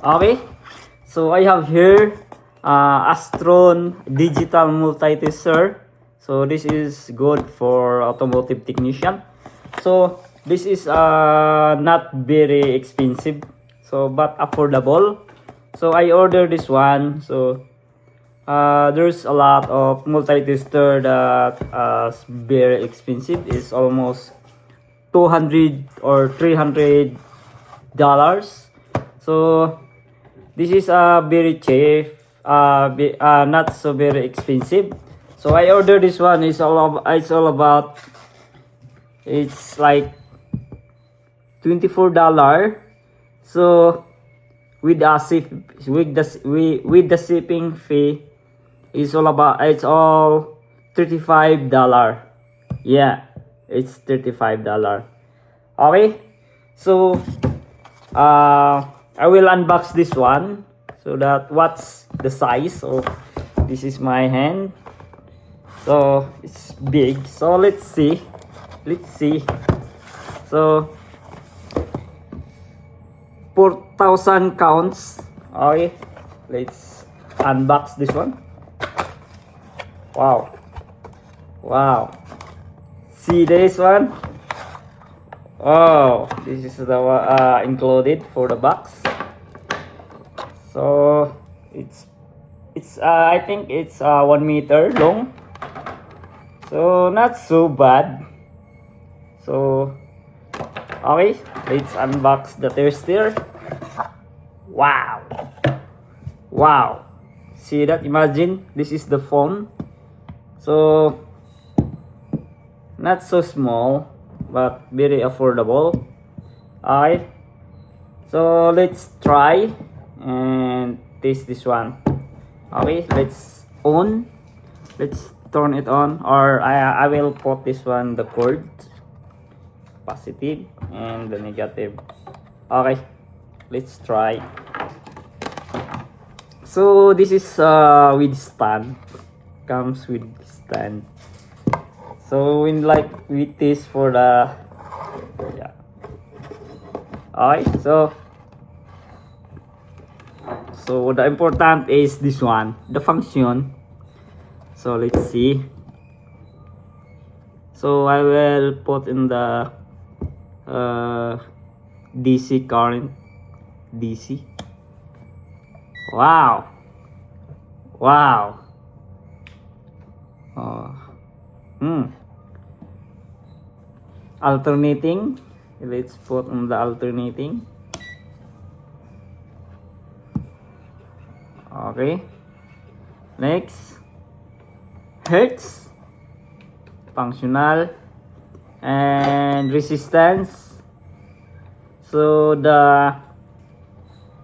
Okay, so I have here Astron digital multi-tester. So this is good for automotive technician. So this is not very expensive, so but affordable. So I ordered this one. So there's a lot of multi-tester that is very expensive. It's almost 200 or $300. So this is very cheap, not so very expensive. So I ordered this one. It's all about. It's like $24. So with the with the shipping fee, it's all $35. Yeah, it's $35. Okay, so I will unbox this one so that what's the size of this is my hand. So it's big. So let's see. So 4,000 counts. Okay, let's unbox this one. Wow, see this one. Oh, this is the included for the box. So it's I think it's 1 meter long. So not so bad. So okay, let's unbox the tester. Wow, see that? Imagine this is the phone. So not so small but very affordable. Alright, so let's try and taste this one. Okay, let's turn it on, or I will put this one the cord, positive and the negative. Okay, let's try. So this is with stand, comes with stand. So when with this for the alright, so the important is this one, the function. So let's see. So I will put in the DC current. DC. Wow. Alternating. Let's put on the alternating. Okay, next, hertz, functional, and resistance. So the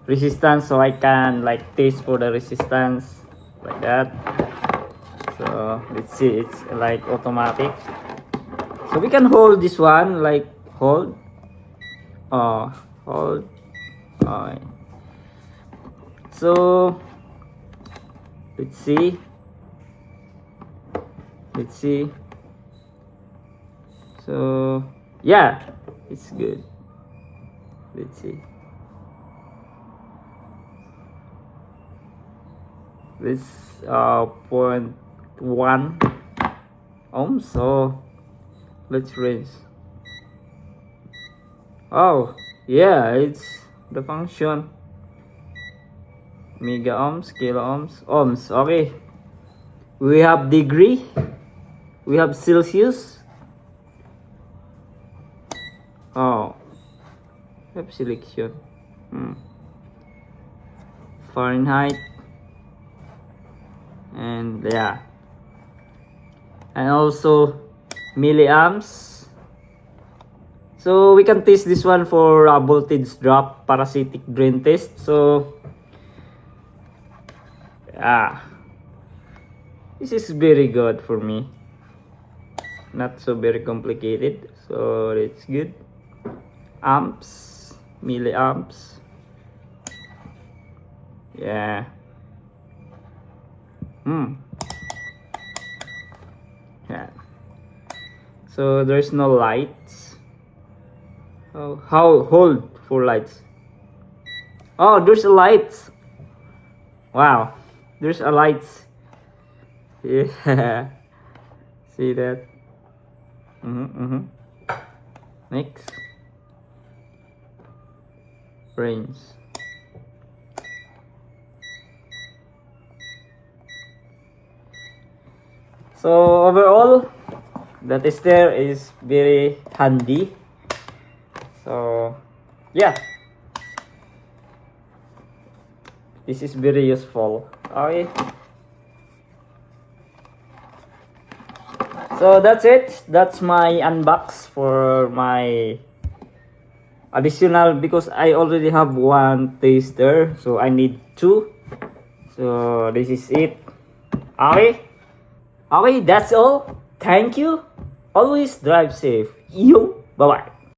resistance, so I can test for the resistance like that. So let's see, it's automatic. So we can hold this one, hold. Alright. So let's see. So yeah, it's good. Let's see. This 0.1 ohms. So let's raise. Oh yeah, it's the function. Mega ohms, kilo ohms, ohms. Okay, we have degree, we have Celsius. Oh, we have selection. Fahrenheit, and yeah, and also milliamps. So we can test this one for voltage drop, parasitic drain test. So yeah, this is very good for me, not so very complicated, so it's good. Amps, milliamps. Yeah. Yeah. So there's no lights. How hold for lights? Oh, there's a light. Wow, there's a light. Yeah, see that? Next, brains. So overall, the tester is very handy. So yeah, this is very useful. Okay. So that's it. That's my unbox for my additional, because I already have one tester, so I need two. So this is it. Okay. Okay, that's all. Thank you. Always drive safe. Yo, bye bye.